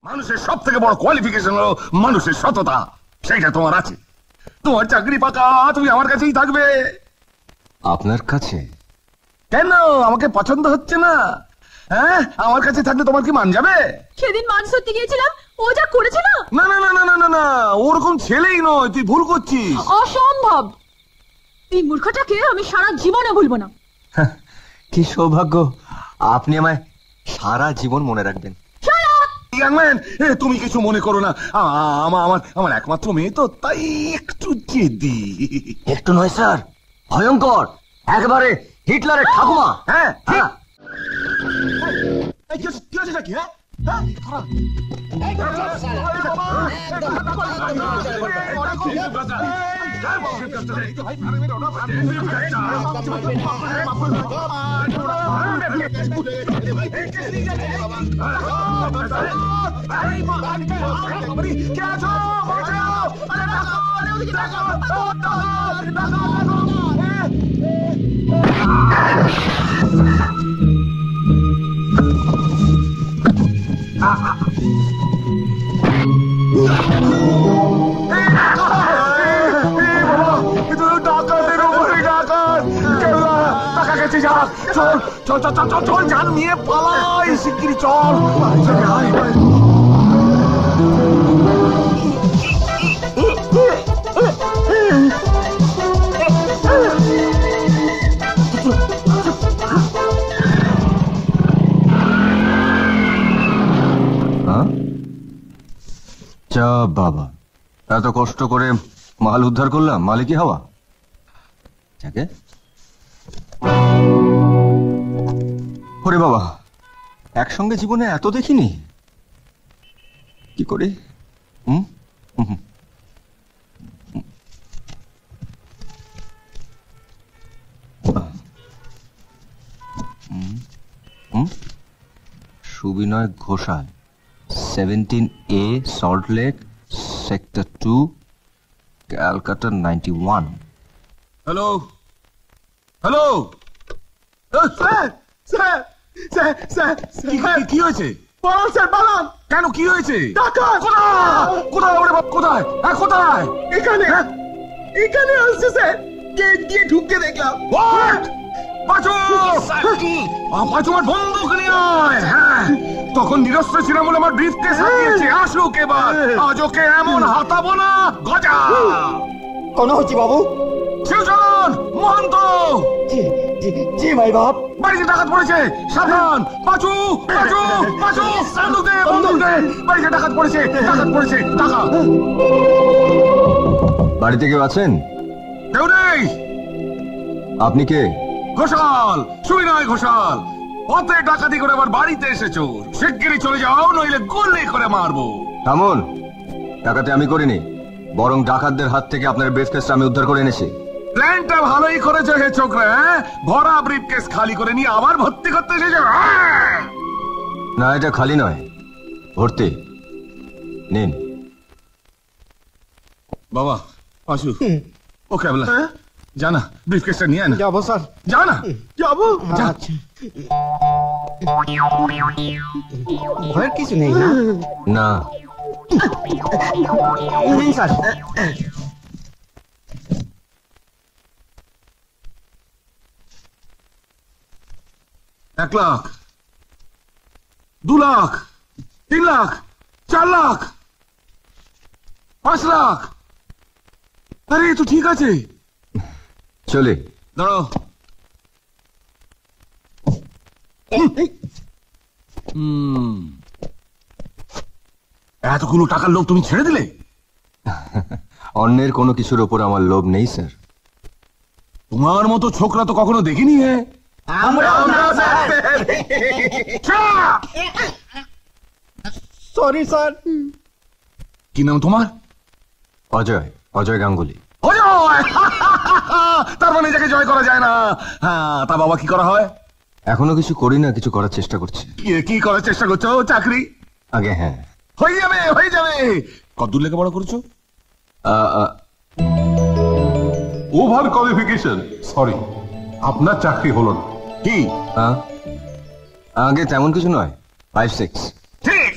মানুষের সব থেকে বড় কোয়ালিফিকেশন হলো মানুষের সততা, সেটা তোমার আছে। তোমার চাকরি পাকা, তুমি আমার কাছেই থাকবে। আপনার কাছে? কেন আমাকে পছন্দ হচ্ছে না? হ্যাঁ, আমার কাছে থাকলে তোমার কি মান যাবে? সেদিন মান সত্যি গিয়েছিলাম, ও যা করেছিল। না না না না না না না, ওরকম ছেলেই নয়, তুই ভুল করছিস। অসম্ভব, এই মূর্খটাকে আমি সারা জীবনে ভুলবো না। কি সৌভাগ্য, আপনি আমায় সারা জীবন মনে রাখবেন। তুমি কিছু মনে করো না, আমার একমাত্র মেয়ে তো, তাই একটু জেদি। একটু নয় স্যার, ভয়ঙ্কর, একেবারে হিটলারের ঠাকুমা। হ্যাঁ, চল চল চল চল চল, জান নিয়ে পালাই, শিগগিরি চল। যা বাবা, এত কষ্ট করে মাল উদ্ধার করলাম, মালিকই হওয়া। যাকে ওরে বাবা, একসঙ্গে জীবনে এত দেখিনি, কি করে? Subinoy Ghoshal, 17A, Salt Lake, sector 2, Calcutta 91। Hello hello, কি হয়েছে? পালান স্যার, পালান। কেন, কি হয়েছে? কোথায়? কোথায়? কোথায়? এখানে এখানে আসছে স্যার, গেট দিয়ে ঢুকতে দেখলাম। বন্দুক নিয়ে আয়। হ্যাঁ, তখন নিরস্ত্র ছিলাম বলে আমার ব্রিফকেস হারিয়েছে। আসুক এবার, আজ ওকে এমন হাতাবো না, গজা। কোন হচ্ছে বাবু? শিবচরণ মহন্ত। জি ভাই বাপ। বাড়িতে ডাকাত পড়েছে, সাবধান। পাঁচু পাঁচু পাঁচু, বন্দুক দে, বন্দুক দে। বাড়িতে ডাকাত পড়েছে, ডাকাত পড়েছে, ডাকাত। বাড়িতে কেউ আছেন? কেউ নেই। আপনি কে? ঘোষাল, সুবিনয় ঘোষাল। পথে ডাকাতি করে আবার বাড়িতে এসেছো, শিগগিরই চলে যাও, নইলে গুলি করে মারবো। থামুন, ডাকাতি আমি করিনি, বরং ডাকাতদের হাত থেকে আপনার ব্রিফকেসটা আমি উদ্ধার করে এনেছি। প্ল্যানটা ভালোই করেছো হে ছোকরা, ভরা ব্রিফকেস খালি করে নিয়ে আবার ভর্তি করতে এসেছো। না, এটা খালি নয়, ভর্তি। নিন। বাবা আসু, ও ক্যাবলা, জানা ব্রিফকেসটা নিয়ে আয় না। যাবো স্যার, জানা যাবো। ভয়ের কিছু নেই না? না স্যার। 1 লাখ, 2 লাখ, 3 লাখ, 4 লাখ, 5 লাখ। আরে তো ঠিক আছে, চলে। দাঁড়াও। এতগুলো টাকার লোভ তুমি ছেড়ে দিলে? অন্যের কোনো কিছুর ওপর আমার লোভ নেই স্যার। তোমার মতো ছোকরা তো কখনো দেখিনি। Sorry sir. কি নাম তোমার? অজয়, অজয় গাঙ্গুলি। অজয়, তার মানে যাকে জয় করা যায় না। হ্যাঁ, তা বাবা কি করা হয়? এখনো কিছু করি না, কিছু করার চেষ্টা করছি। কি করার চেষ্টা করছো? চাকরি? আগে হ্যাঁ। হয়ে যাবে, হয়ে যাবে। কতদূর লেখাপড়া করেছো? ওভার কোয়ালিফিকেশন, সরি, আপনার চাকরি হলো না। কি? আগে তেমন কিছু নয়, 5-6। ঠিক,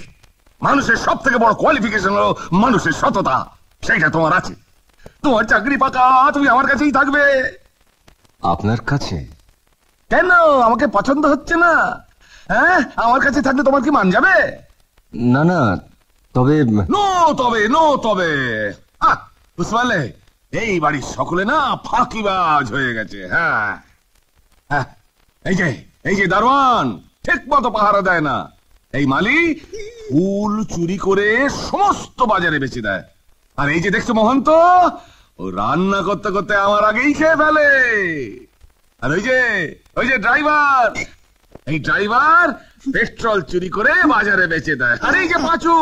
মানুষের সব থেকে বড় কোয়ালিফিকেশন হলো মানুষের সততা, সেটা তোমার আছে। তোমার চাকরি পাকা, তুমি আমার কাছেই থাকবে। আপনার কাছে? কেন, আমাকে পছন্দ হচ্ছে না? হ্যাঁ, আমার কাছে থাকলে তোমার কি মান যাবে? না না, তবে নো তবে বুঝতে পারলে, এই বাড়ির সকলে না ফাঁকিবাজ হয়ে গেছে। হ্যাঁ, এই যে দারোয়ান ঠিক মতো পাহারা দেয় না, এই মালি ফুল চুরি করে সমস্ত বাজারে বেচে দেয়, আর এই যে দেখছো মহন্ত, ও রান্না করতে করতে আমার আগেই খেয়ে ফেলে। আর ওই যে ড্রাইভার, এই ড্রাইভার পেট্রোল চুরি করে বাজারে বেচে দেয়। আর এই যে পাঁচু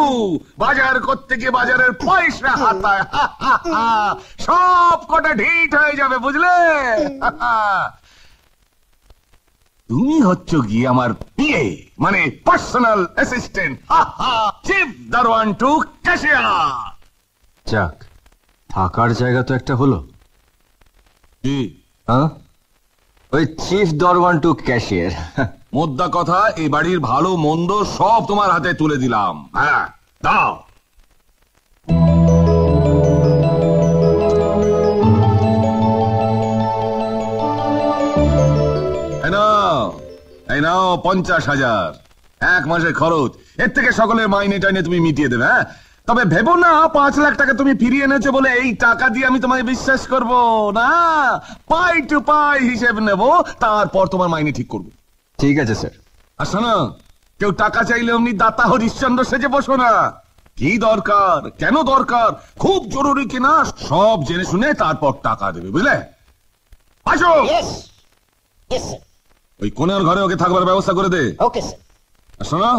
বাজার করতে গিয়ে বাজারের পয়সা হাতায়। সব কটা ঢিট হয়ে যাবে, বুঝলে? তুমি হচ্ছ গিয়ে আমার পিএ, মানে পার্সোনাল অ্যাসিস্ট্যান্ট, চিফ দারোয়ান টু ক্যাশিয়ার। যাক, থাকার জায়গা তো একটা হলো। কি? হ্যাঁ, ওই চিফ দারোয়ান টু ক্যাশিয়ার। মোদ্দা কথা, এই বাড়ির ভালো মন্দ সব তোমার হাতে তুলে দিলাম। হ্যাঁ, দাও। এই নাও 50,000, 1 মাসের খরচ। এর থেকে সকলের মাইনে টাইনে তুমি মিটিয়ে দেবে। হ্যাঁ, তবে ভেবো না 5 লাখ টাকা তুমি ফিরিয়ে এনেছো বলে এই টাকা দিয়ে আমি তোমায় বিশ্বাস করব না। পাই টু পাই হিসেব নেব, তারপর তোমার মাইনে ঠিক করবো। ঠিক আছে স্যার। আর শোনো, কেউ টাকা চাইলে অমনি দাতা হরিশ্চন্দ্র সেজে বসো না। কি দরকার, কেন দরকার, খুব জরুরি কিনা সব জেনে শুনে তারপর টাকা দেবে, বুঝলে? আসো। ওই কোণের ঘরে ওকে থাকবার ব্যবস্থা করে দে। Okay sir. আর শোনো,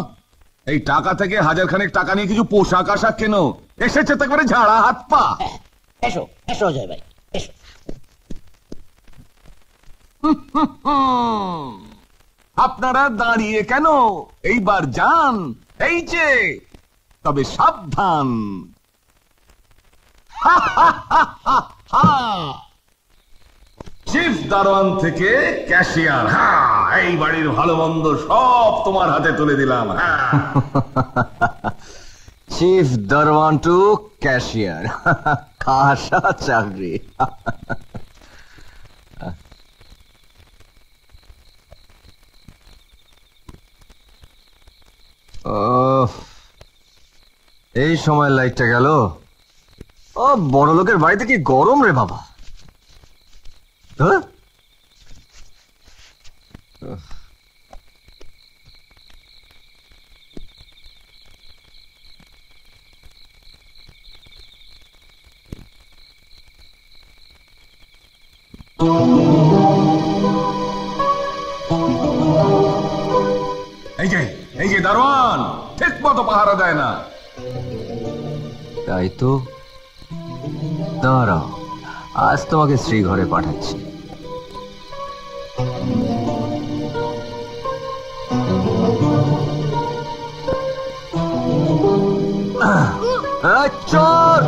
এই টাকা থেকে 1,000 খানেক টাকা নিয়ে কিছু পোশাক আশাক কেন, এসেছে তো করে ঝাড়া হাত পা। এসো এসো অজয় ভাই, এসো। আপনারা দাঁড়িয়ে কেন, এইবার যান। এই যে, তবে সাবধান। চিফ দারোয়ান থেকে ক্যাশিয়ার। হ্যাঁ, এই বাড়ির ভালো মন্দ সব তোমার হাতে তুলে দিলাম। চিফ দারোয়ান টু ক্যাশিয়ার, খাসা চাকরি। এই সময় লাইটটা গেল। ও বড় লোকের বাড়িতে কি গরম রে বাবা। হ্যাঁ, এই যে দারোয়ান ঠিক মতো পাহারা দেয় না। তাই তো, দাঁড়াও, আজ তোমাকে শ্রীঘরে পাঠাচ্ছি। চোর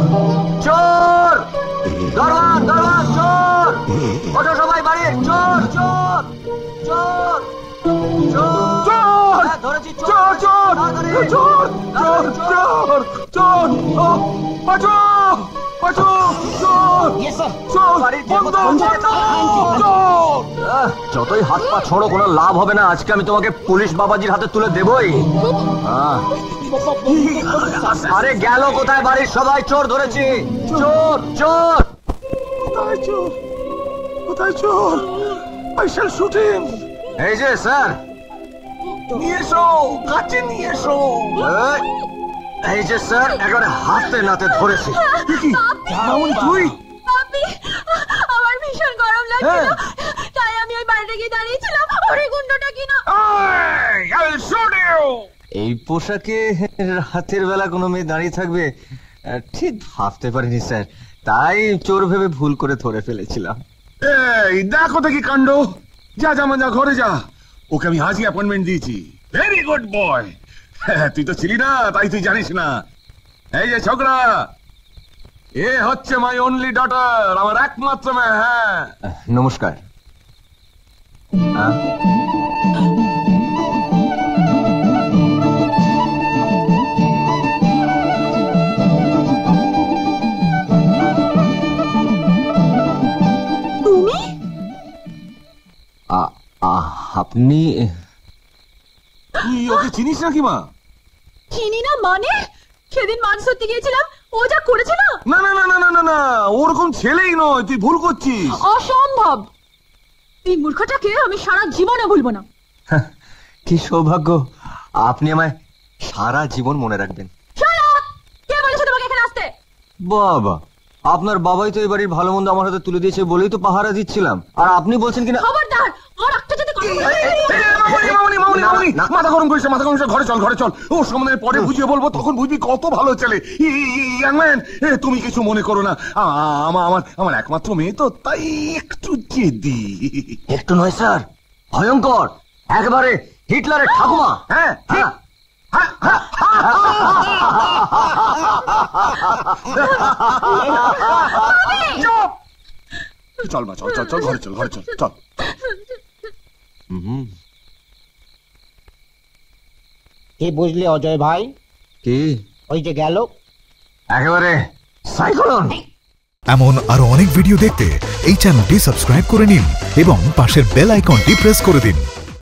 চোর, দারোয়ান দারোয়ান, চোর, ওঠো সবাই বাড়ির। চোর চোর চোর চোর, ধরেছি চোর চোর চোর চোর চোর চোর, পাঁচু পাঁচু, চোর চোর, যতই হাত পা ছোড়ো কোনো লাভ হবে না। আজকে আমি তোমাকে পুলিশ বাবাজির হাতে তুলে দেবই। আরে গেল কোথায় বাড়ির সবাই? চোর ধরেছি, চোর চোর। কোথায় চোর, কোথায় চোর? I shall shoot him. এই যে স্যার, নিয়ে এসো, কাছে নিয়ে এসো। এই যে স্যার, একেবারে হাতে নাতে ধরেছি। তুই? আমার ভীষণ গরম লাগছিল, তাই আমি ওই বাড়িতে গিয়ে দাঁড়িয়েছিলাম। ওরে গুন্ডটা কিনা। I will shoot you. এই পোশাকে রাতের বেলা কোনো মেয়ে দাঁড়িয়ে থাকবে ঠিক ভাবতে পারিনি স্যার, তাই চোর ভেবে ভুল করে ধরে ফেলেছিলাম। এই দেখো দেখি কাণ্ড। যা যা মজা, ঘরে যা। ওকে আমি আজই অ্যাপয়েন্টমেন্ট দিয়েছি। Very good boy. তুই তো ছিলি না, তাই তুই জানিস না। এই যে ছোকরা, এ হচ্ছে মাই অনলি ডটার, আমার একমাত্র মেয়ে। হ্যাঁ, নমস্কার। তুই ওকে চিনিস নাকি মা? চিনি না মানে? সেদিন মাছ ধরতে গিয়েছিলাম, ও যা করেছিল। না না না না না না না, ওরকম ছেলেই নয়, তুই ভুল করছিস। অসম্ভব, এই মূর্খটাকে আমি সারা জীবনে ভুলবো না। কি সৌভাগ্য, আপনি আমায় সারা জীবন মনে রাখবেন। কে বলেছে তোমাকে এখানে আসতে? বাবা, আপনার বাবাই তো এই বাড়ির ভালো মন্দ আমার হাতে তুলে দিয়েছে বলেই তো পাহারা দিচ্ছিলাম, আর আপনি বলছেন কিনা। খবরদার, আর একটা যদি মাথা গরম করিস, মাথা গরম করিস, ঘরে চল, ঘরে চল। ও সম্বন্ধে পরে বুঝিয়ে বলবো, তখন বুঝবি কত ভালো ছেলে। ইয়াংম্যান, তুমি কিছু মনে করো না, আমার একমাত্র মেয়ে তো, তাই একটু জেদি। একটু নয় স্যার, ভয়ঙ্কর, একেবারে হিটলারের ঠাকুমা। হ্যাঁ, চল মা, চল চল চল, ঘরে চল, ঘরে চল, চল। কি বুঝলি অজয় ভাই? কি? ওই যে গেল, একেবারে সাইক্লোন। এমন আরো অনেক ভিডিও দেখতে এই চ্যানেলটি সাবস্ক্রাইব করে নিন এবং পাশের বেল আইকনটি প্রেস করে দিন।